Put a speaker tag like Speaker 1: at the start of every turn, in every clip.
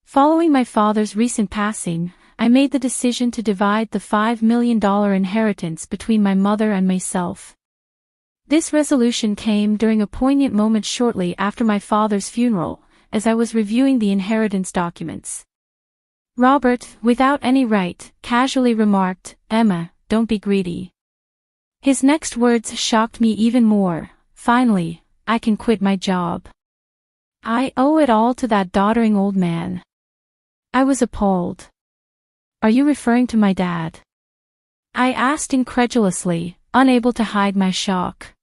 Speaker 1: Following my father's recent passing, I made the decision to divide the $5 million inheritance between my mother and myself. This resolution came during a poignant moment shortly after my father's funeral, as I was reviewing the inheritance documents. Robert, without any right, casually remarked, "Emma, don't be greedy." His next words shocked me even more. "Finally, I can quit my job. I owe it all to that doddering old man." I was appalled. "Are you referring to my dad?" I asked incredulously, unable to hide my shock.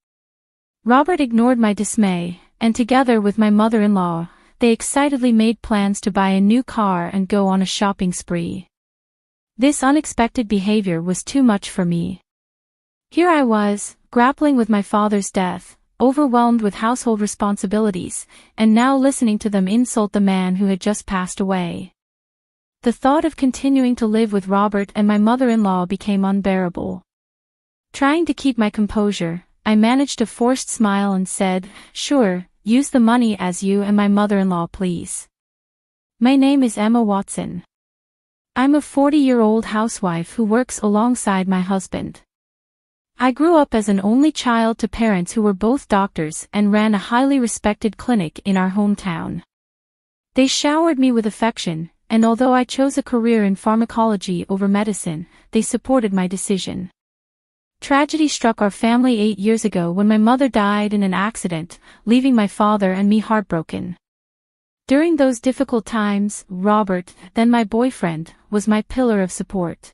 Speaker 1: Robert ignored my dismay, and together with my mother-in-law, they excitedly made plans to buy a new car and go on a shopping spree. This unexpected behavior was too much for me. Here I was, grappling with my father's death, overwhelmed with household responsibilities, and now listening to them insult the man who had just passed away. The thought of continuing to live with Robert and my mother-in-law became unbearable. Trying to keep my composure, I managed a forced smile and said, "Sure, use the money as you and my mother-in-law please. My name is Emma Watson. I'm a 40-year-old housewife who works alongside my husband. I grew up as an only child to parents who were both doctors and ran a highly respected clinic in our hometown. They showered me with affection, and although I chose a career in pharmacology over medicine, they supported my decision. Tragedy struck our family 8 years ago when my mother died in an accident, leaving my father and me heartbroken. During those difficult times, Robert, then my boyfriend, was my pillar of support.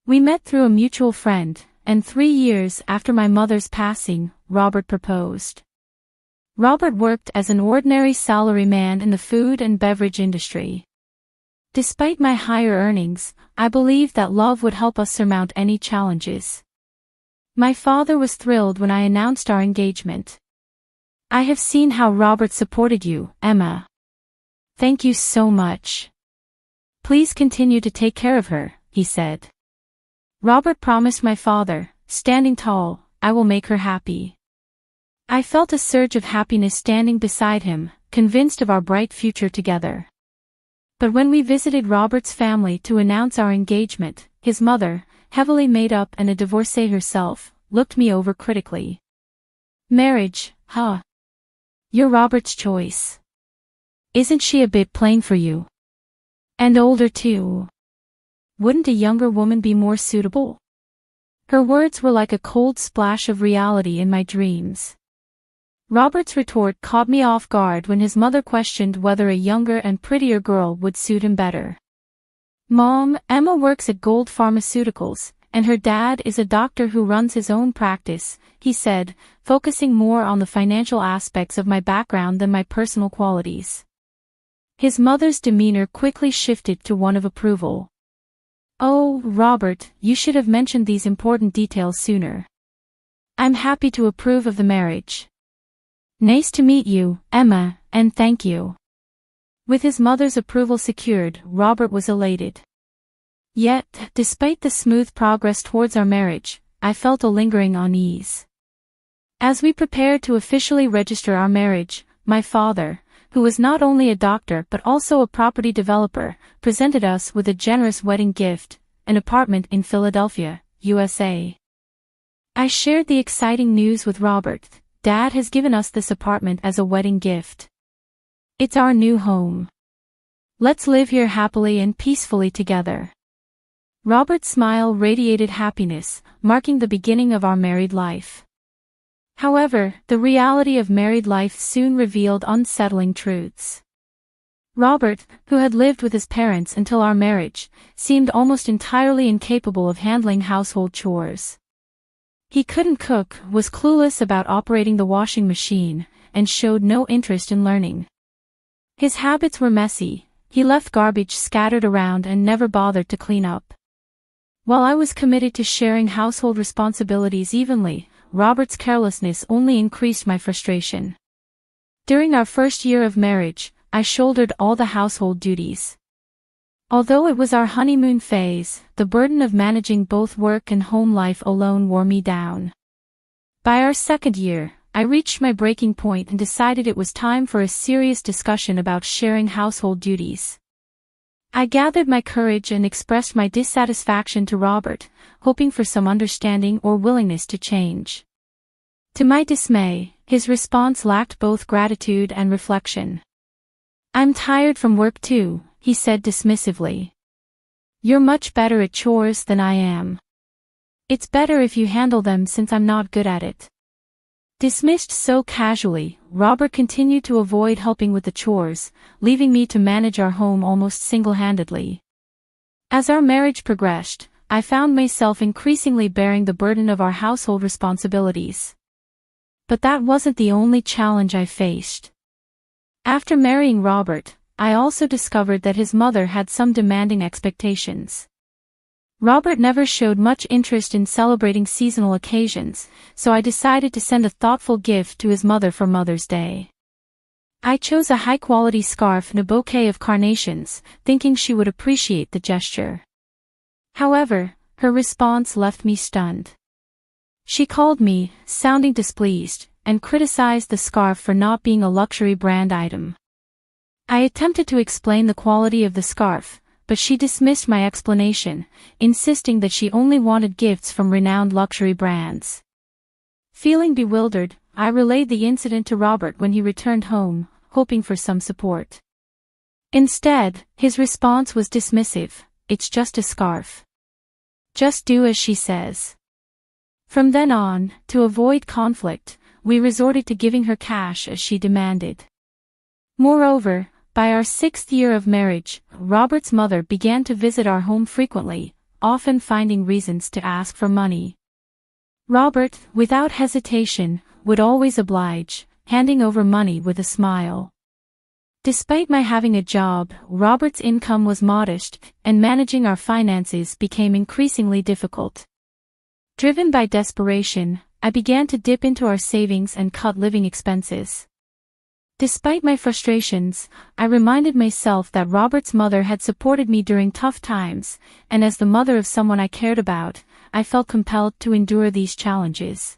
Speaker 1: We met through a mutual friend, and 3 years after my mother's passing, Robert proposed. Robert worked as an ordinary salaryman in the food and beverage industry. Despite my higher earnings, I believed that love would help us surmount any challenges. My father was thrilled when I announced our engagement. "I have seen how Robert supported you, Emma. Thank you so much. Please continue to take care of her," he said. Robert promised my father, standing tall, "I will make her happy." I felt a surge of happiness standing beside him, convinced of our bright future together. But when we visited Robert's family to announce our engagement, his mother, heavily made up and a divorcee herself, looked me over critically. "Marriage, huh? You're Robert's choice. Isn't she a bit plain for you? And older too. Wouldn't a younger woman be more suitable?" Her words were like a cold splash of reality in my dreams. Robert's retort caught me off guard when his mother questioned whether a younger and prettier girl would suit him better. "Mom, Emma works at Gold Pharmaceuticals, and her dad is a doctor who runs his own practice," he said, focusing more on the financial aspects of my background than my personal qualities. His mother's demeanor quickly shifted to one of approval. "Oh, Robert, you should have mentioned these important details sooner. I'm happy to approve of the marriage. Nice to meet you, Emma, and thank you." With his mother's approval secured, Robert was elated. Yet, despite the smooth progress towards our marriage, I felt a lingering unease. As we prepared to officially register our marriage, my father, who was not only a doctor but also a property developer, presented us with a generous wedding gift, an apartment in Philadelphia, USA. I shared the exciting news with Robert. "Dad has given us this apartment as a wedding gift. It's our new home. Let's live here happily and peacefully together." Robert's smile radiated happiness, marking the beginning of our married life. However, the reality of married life soon revealed unsettling truths. Robert, who had lived with his parents until our marriage, seemed almost entirely incapable of handling household chores. He couldn't cook, was clueless about operating the washing machine, and showed no interest in learning. His habits were messy. He left garbage scattered around and never bothered to clean up. While I was committed to sharing household responsibilities evenly, Robert's carelessness only increased my frustration. During our first year of marriage, I shouldered all the household duties. Although it was our honeymoon phase, the burden of managing both work and home life alone wore me down. By our second year, I reached my breaking point and decided it was time for a serious discussion about sharing household duties. I gathered my courage and expressed my dissatisfaction to Robert, hoping for some understanding or willingness to change. To my dismay, his response lacked both gratitude and reflection. "I'm tired from work too," he said dismissively. "You're much better at chores than I am. It's better if you handle them since I'm not good at it." Dismissed so casually, Robert continued to avoid helping with the chores, leaving me to manage our home almost single-handedly. As our marriage progressed, I found myself increasingly bearing the burden of our household responsibilities. But that wasn't the only challenge I faced. After marrying Robert, I also discovered that his mother had some demanding expectations. Robert never showed much interest in celebrating seasonal occasions, so I decided to send a thoughtful gift to his mother for Mother's Day. I chose a high-quality scarf and a bouquet of carnations, thinking she would appreciate the gesture. However, her response left me stunned. She called me, sounding displeased, and criticized the scarf for not being a luxury brand item. I attempted to explain the quality of the scarf, but she dismissed my explanation, insisting that she only wanted gifts from renowned luxury brands. Feeling bewildered, I relayed the incident to Robert when he returned home, hoping for some support. Instead, his response was dismissive. "It's just a scarf. Just do as she says." From then on, to avoid conflict, we resorted to giving her cash as she demanded. Moreover, by our 6th year of marriage, Robert's mother began to visit our home frequently, often finding reasons to ask for money. Robert, without hesitation, would always oblige, handing over money with a smile. Despite my having a job, Robert's income was modest, and managing our finances became increasingly difficult. Driven by desperation, I began to dip into our savings and cut living expenses. Despite my frustrations, I reminded myself that Robert's mother had supported me during tough times, and as the mother of someone I cared about, I felt compelled to endure these challenges.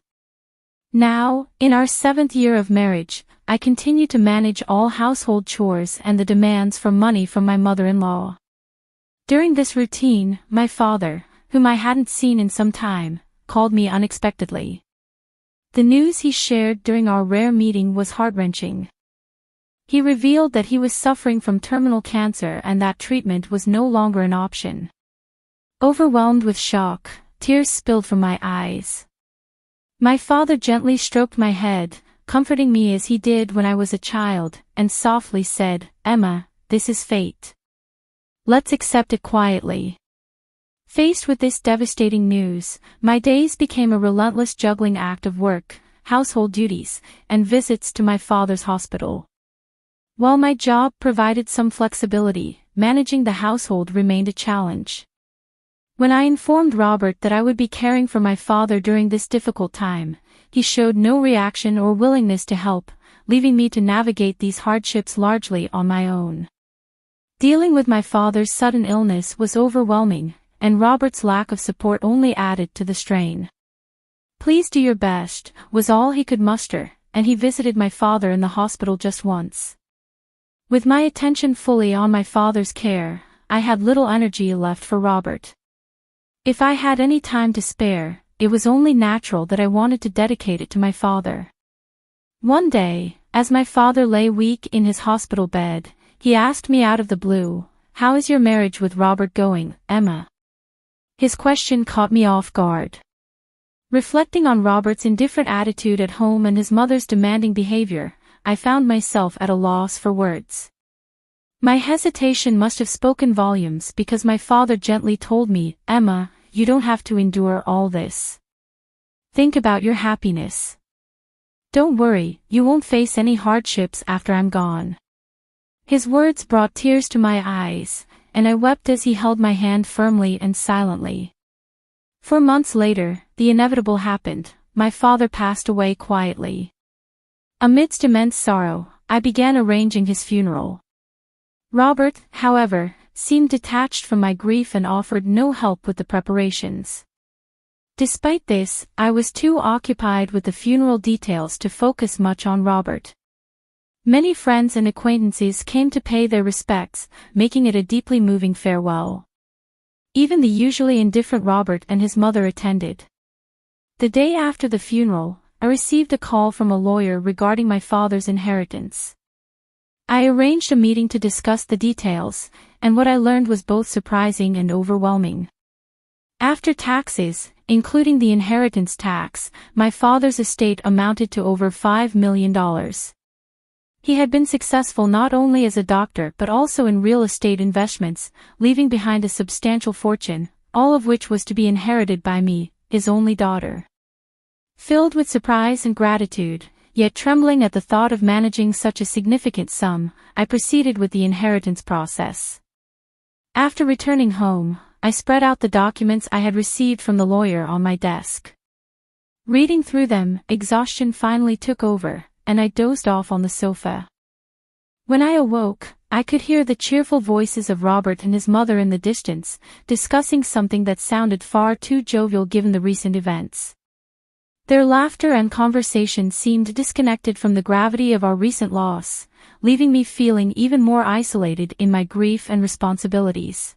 Speaker 1: Now, in our 7th year of marriage, I continue to manage all household chores and the demands for money from my mother-in-law. During this routine, my father, whom I hadn't seen in some time, called me unexpectedly. The news he shared during our rare meeting was heart-wrenching. He revealed that he was suffering from terminal cancer and that treatment was no longer an option. Overwhelmed with shock, tears spilled from my eyes. My father gently stroked my head, comforting me as he did when I was a child, and softly said, "Emma, this is fate. Let's accept it quietly." Faced with this devastating news, my days became a relentless juggling act of work, household duties, and visits to my father's hospital. While my job provided some flexibility, managing the household remained a challenge. When I informed Robert that I would be caring for my father during this difficult time, he showed no reaction or willingness to help, leaving me to navigate these hardships largely on my own. Dealing with my father's sudden illness was overwhelming, and Robert's lack of support only added to the strain. "Please do your best," was all he could muster, and he visited my father in the hospital just once. With my attention fully on my father's care, I had little energy left for Robert. If I had any time to spare, it was only natural that I wanted to dedicate it to my father. One day, as my father lay weak in his hospital bed, he asked me out of the blue, "How is your marriage with Robert going, Emma?" His question caught me off guard. Reflecting on Robert's indifferent attitude at home and his mother's demanding behavior, I found myself at a loss for words. My hesitation must have spoken volumes because my father gently told me, "Emma, you don't have to endure all this. Think about your happiness. Don't worry, you won't face any hardships after I'm gone." His words brought tears to my eyes, and I wept as he held my hand firmly and silently. 4 months later, the inevitable happened. My father passed away quietly. Amidst immense sorrow, I began arranging his funeral. Robert, however, seemed detached from my grief and offered no help with the preparations. Despite this, I was too occupied with the funeral details to focus much on Robert. Many friends and acquaintances came to pay their respects, making it a deeply moving farewell. Even the usually indifferent Robert and his mother attended. The day after the funeral, I received a call from a lawyer regarding my father's inheritance. I arranged a meeting to discuss the details, and what I learned was both surprising and overwhelming. After taxes, including the inheritance tax, my father's estate amounted to over $5 million. He had been successful not only as a doctor but also in real estate investments, leaving behind a substantial fortune, all of which was to be inherited by me, his only daughter. Filled with surprise and gratitude, yet trembling at the thought of managing such a significant sum, I proceeded with the inheritance process. After returning home, I spread out the documents I had received from the lawyer on my desk. Reading through them, exhaustion finally took over, and I dozed off on the sofa. When I awoke, I could hear the cheerful voices of Robert and his mother in the distance, discussing something that sounded far too jovial given the recent events. Their laughter and conversation seemed disconnected from the gravity of our recent loss, leaving me feeling even more isolated in my grief and responsibilities.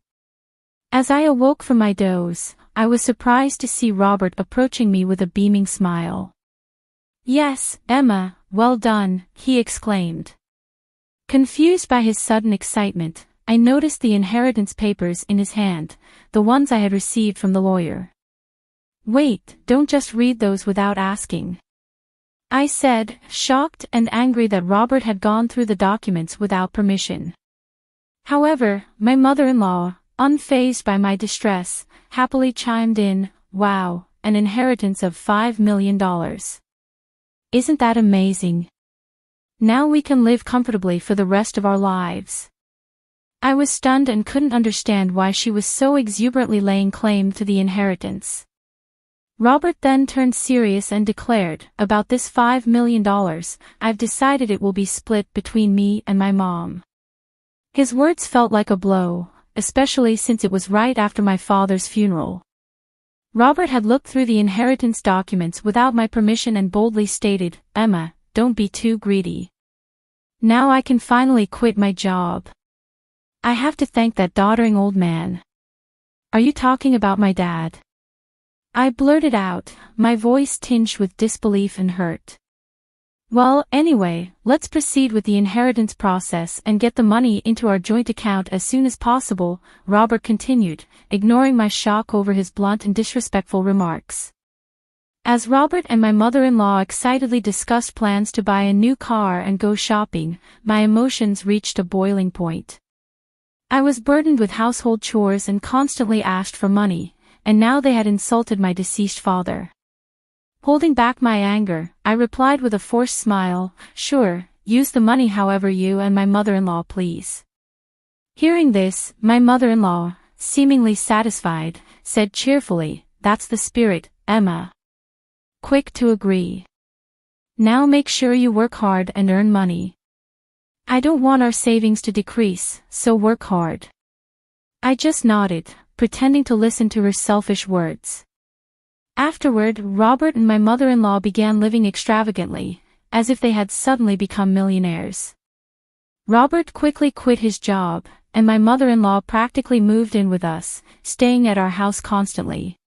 Speaker 1: As I awoke from my doze, I was surprised to see Robert approaching me with a beaming smile. "Yes, Emma, well done," he exclaimed. Confused by his sudden excitement, I noticed the inheritance papers in his hand, the ones I had received from the lawyer. "Wait, don't just read those without asking," I said, shocked and angry that Robert had gone through the documents without permission. However, my mother-in-law, unfazed by my distress, happily chimed in, "Wow, an inheritance of $5 million. Isn't that amazing? Now we can live comfortably for the rest of our lives." I was stunned and couldn't understand why she was so exuberantly laying claim to the inheritance. Robert then turned serious and declared, "About this $5 million, I've decided it will be split between me and my mom." His words felt like a blow, especially since it was right after my father's funeral. Robert had looked through the inheritance documents without my permission and boldly stated, "Emma, don't be too greedy. Now I can finally quit my job. I have to thank that doddering old man." "Are you talking about my dad?" I blurted out, my voice tinged with disbelief and hurt. "Well, anyway, let's proceed with the inheritance process and get the money into our joint account as soon as possible," Robert continued, ignoring my shock over his blunt and disrespectful remarks. As Robert and my mother-in-law excitedly discussed plans to buy a new car and go shopping, my emotions reached a boiling point. I was burdened with household chores and constantly asked for money, and now they had insulted my deceased father. Holding back my anger, I replied with a forced smile, "Sure, use the money however you and my mother-in-law please." Hearing this, my mother-in-law, seemingly satisfied, said cheerfully, "That's the spirit, Emma. Quick to agree. Now make sure you work hard and earn money. I don't want our savings to decrease, so work hard." I just nodded, pretending to listen to her selfish words. Afterward, Robert and my mother-in-law began living extravagantly, as if they had suddenly become millionaires. Robert quickly quit his job, and my mother-in-law practically moved in with us, staying at our house constantly.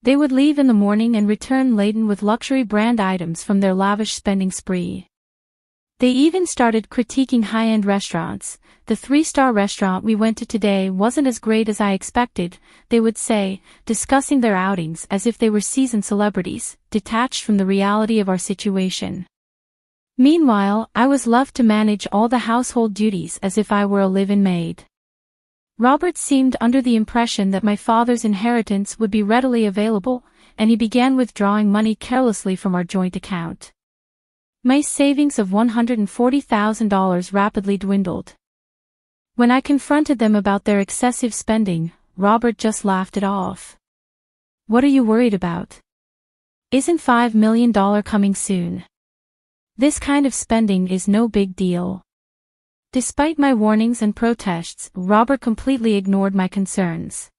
Speaker 1: They would leave in the morning and return laden with luxury brand items from their lavish spending spree. They even started critiquing high-end restaurants. "The 3-star restaurant we went to today wasn't as great as I expected," they would say, discussing their outings as if they were seasoned celebrities, detached from the reality of our situation. Meanwhile, I was left to manage all the household duties as if I were a live-in maid. Robert seemed under the impression that my father's inheritance would be readily available, and he began withdrawing money carelessly from our joint account. My savings of $140,000 rapidly dwindled. When I confronted them about their excessive spending, Robert just laughed it off. "What are you worried about? Isn't $5 million coming soon? This kind of spending is no big deal." Despite my warnings and protests, Robert completely ignored my concerns.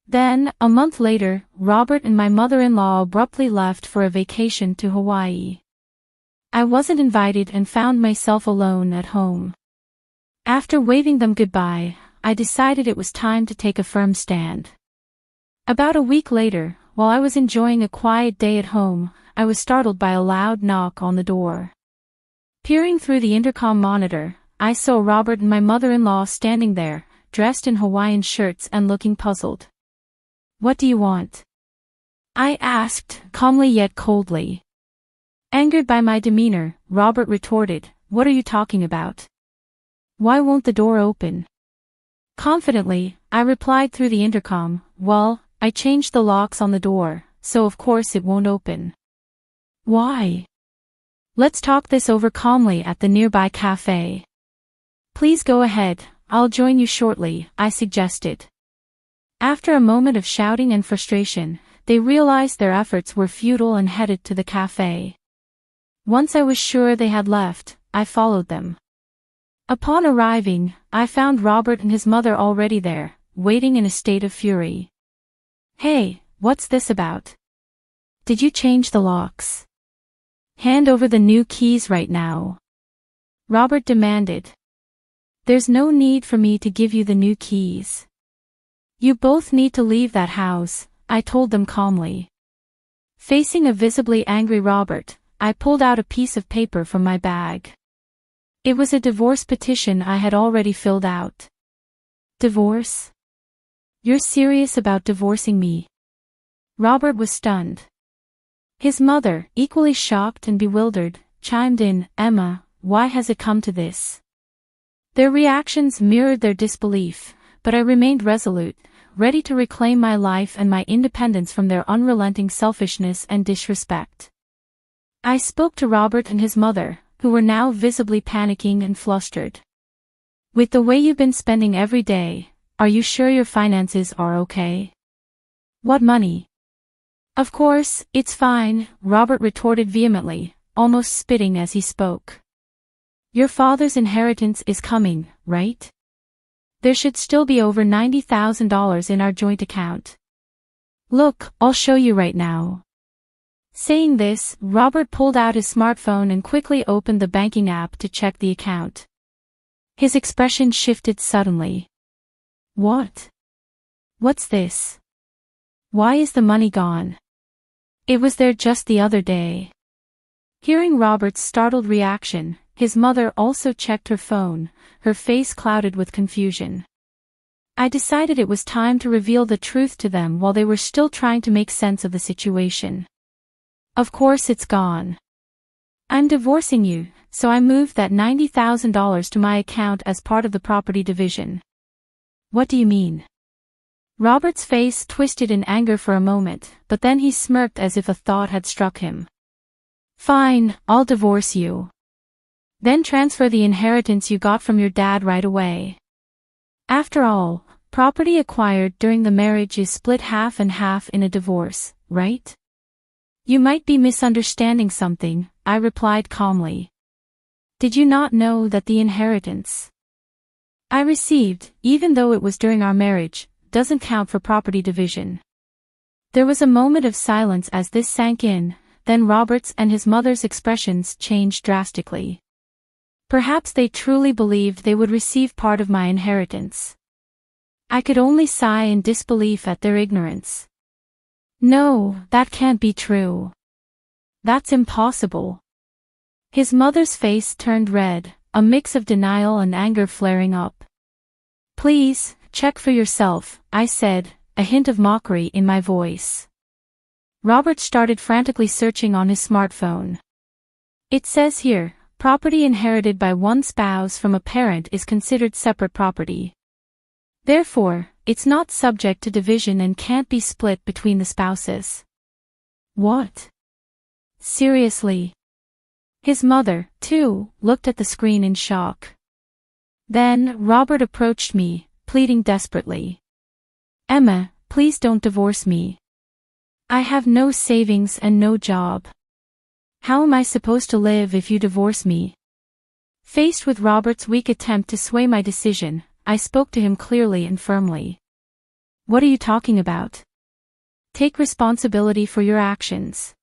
Speaker 1: Then, a month later, Robert and my mother-in-law abruptly left for a vacation to Hawaii. I wasn't invited and found myself alone at home. After waving them goodbye, I decided it was time to take a firm stand. About a week later, while I was enjoying a quiet day at home, I was startled by a loud knock on the door. Peering through the intercom monitor, I saw Robert and my mother-in-law standing there, dressed in Hawaiian shirts and looking puzzled. "What do you want?" I asked, calmly yet coldly. Angered by my demeanor, Robert retorted, "What are you talking about? Why won't the door open?" Confidently, I replied through the intercom, "Well, I changed the locks on the door, so of course it won't open." "Why?" "Let's talk this over calmly at the nearby cafe." "Please go ahead, I'll join you shortly," I suggested. After a moment of shouting and frustration, they realized their efforts were futile and headed to the cafe. Once I was sure they had left, I followed them. Upon arriving, I found Robert and his mother already there, waiting in a state of fury. "Hey, what's this about? Did you change the locks? Hand over the new keys right now," Robert demanded. "There's no need for me to give you the new keys. You both need to leave that house," I told them calmly. Facing a visibly angry Robert, I pulled out a piece of paper from my bag. It was a divorce petition I had already filled out. "Divorce? You're serious about divorcing me?" Robert was stunned. His mother, equally shocked and bewildered, chimed in, "Emma, why has it come to this?" Their reactions mirrored their disbelief, but I remained resolute, ready to reclaim my life and my independence from their unrelenting selfishness and disrespect. I spoke to Robert and his mother, who were now visibly panicking and flustered. "With the way you've been spending every day, are you sure your finances are okay? What money?" "Of course, it's fine," Robert retorted vehemently, almost spitting as he spoke. "Your father's inheritance is coming, right? There should still be over $90,000 in our joint account. Look, I'll show you right now." Saying this, Robert pulled out his smartphone and quickly opened the banking app to check the account. His expression shifted suddenly. "What? What's this? Why is the money gone? It was there just the other day." Hearing Robert's startled reaction, his mother also checked her phone, her face clouded with confusion. I decided it was time to reveal the truth to them while they were still trying to make sense of the situation. "Of course it's gone. I'm divorcing you, so I moved that $90,000 to my account as part of the property division." "What do you mean?" Robert's face twisted in anger for a moment, but then he smirked as if a thought had struck him. "Fine, I'll divorce you. Then transfer the inheritance you got from your dad right away. After all, property acquired during the marriage is split half and half in a divorce, right?" "You might be misunderstanding something," I replied calmly. "Did you not know that the inheritance I received, even though it was during our marriage, doesn't count for property division?" There was a moment of silence as this sank in, then Robert's and his mother's expressions changed drastically. Perhaps they truly believed they would receive part of my inheritance. I could only sigh in disbelief at their ignorance. "No, that can't be true. That's impossible." His mother's face turned red, a mix of denial and anger flaring up. "Please, check for yourself," I said, a hint of mockery in my voice. Robert started frantically searching on his smartphone. "It says here, property inherited by one spouse from a parent is considered separate property. Therefore, it's not subject to division and can't be split between the spouses." "What? Seriously?" His mother, too, looked at the screen in shock. Then, Robert approached me, pleading desperately. "Emma, please don't divorce me. I have no savings and no job. How am I supposed to live if you divorce me?" Faced with Robert's weak attempt to sway my decision, I spoke to him clearly and firmly. "What are you talking about? Take responsibility for your actions.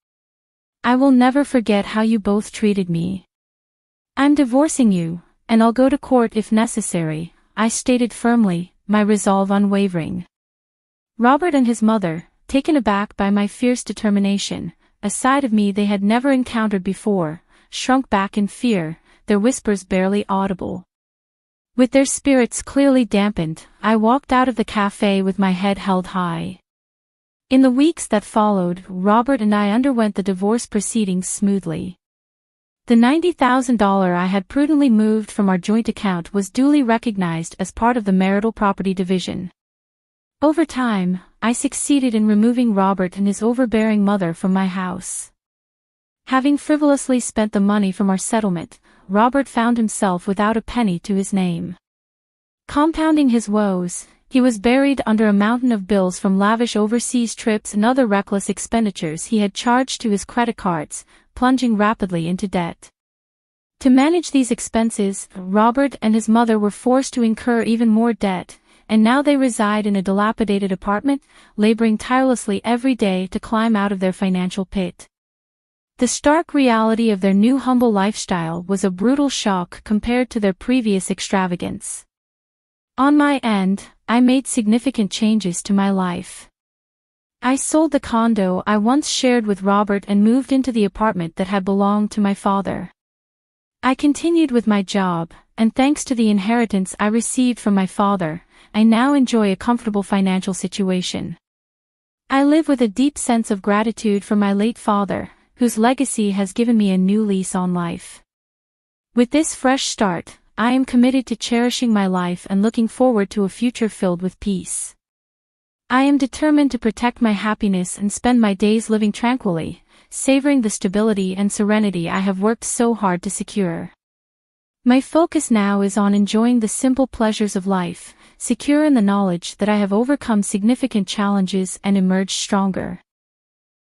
Speaker 1: I will never forget how you both treated me. I'm divorcing you, and I'll go to court if necessary, I stated firmly, my resolve unwavering. Robert and his mother, taken aback by my fierce determination, a side of me they had never encountered before, shrunk back in fear, their whispers barely audible. With their spirits clearly dampened, I walked out of the cafe with my head held high. In the weeks that followed, Robert and I underwent the divorce proceedings smoothly. The $90,000 I had prudently moved from our joint account was duly recognized as part of the marital property division. Over time, I succeeded in removing Robert and his overbearing mother from my house. Having frivolously spent the money from our settlement, Robert found himself without a penny to his name. Compounding his woes, he was buried under a mountain of bills from lavish overseas trips and other reckless expenditures he had charged to his credit cards, plunging rapidly into debt. To manage these expenses, Robert and his mother were forced to incur even more debt, and now they reside in a dilapidated apartment, laboring tirelessly every day to climb out of their financial pit. The stark reality of their new humble lifestyle was a brutal shock compared to their previous extravagance. On my end, I made significant changes to my life. I sold the condo I once shared with Robert and moved into the apartment that had belonged to my father. I continued with my job, and thanks to the inheritance I received from my father, I now enjoy a comfortable financial situation. I live with a deep sense of gratitude for my late father, whose legacy has given me a new lease on life. With this fresh start, I am committed to cherishing my life and looking forward to a future filled with peace. I am determined to protect my happiness and spend my days living tranquilly, savoring the stability and serenity I have worked so hard to secure. My focus now is on enjoying the simple pleasures of life, secure in the knowledge that I have overcome significant challenges and emerged stronger.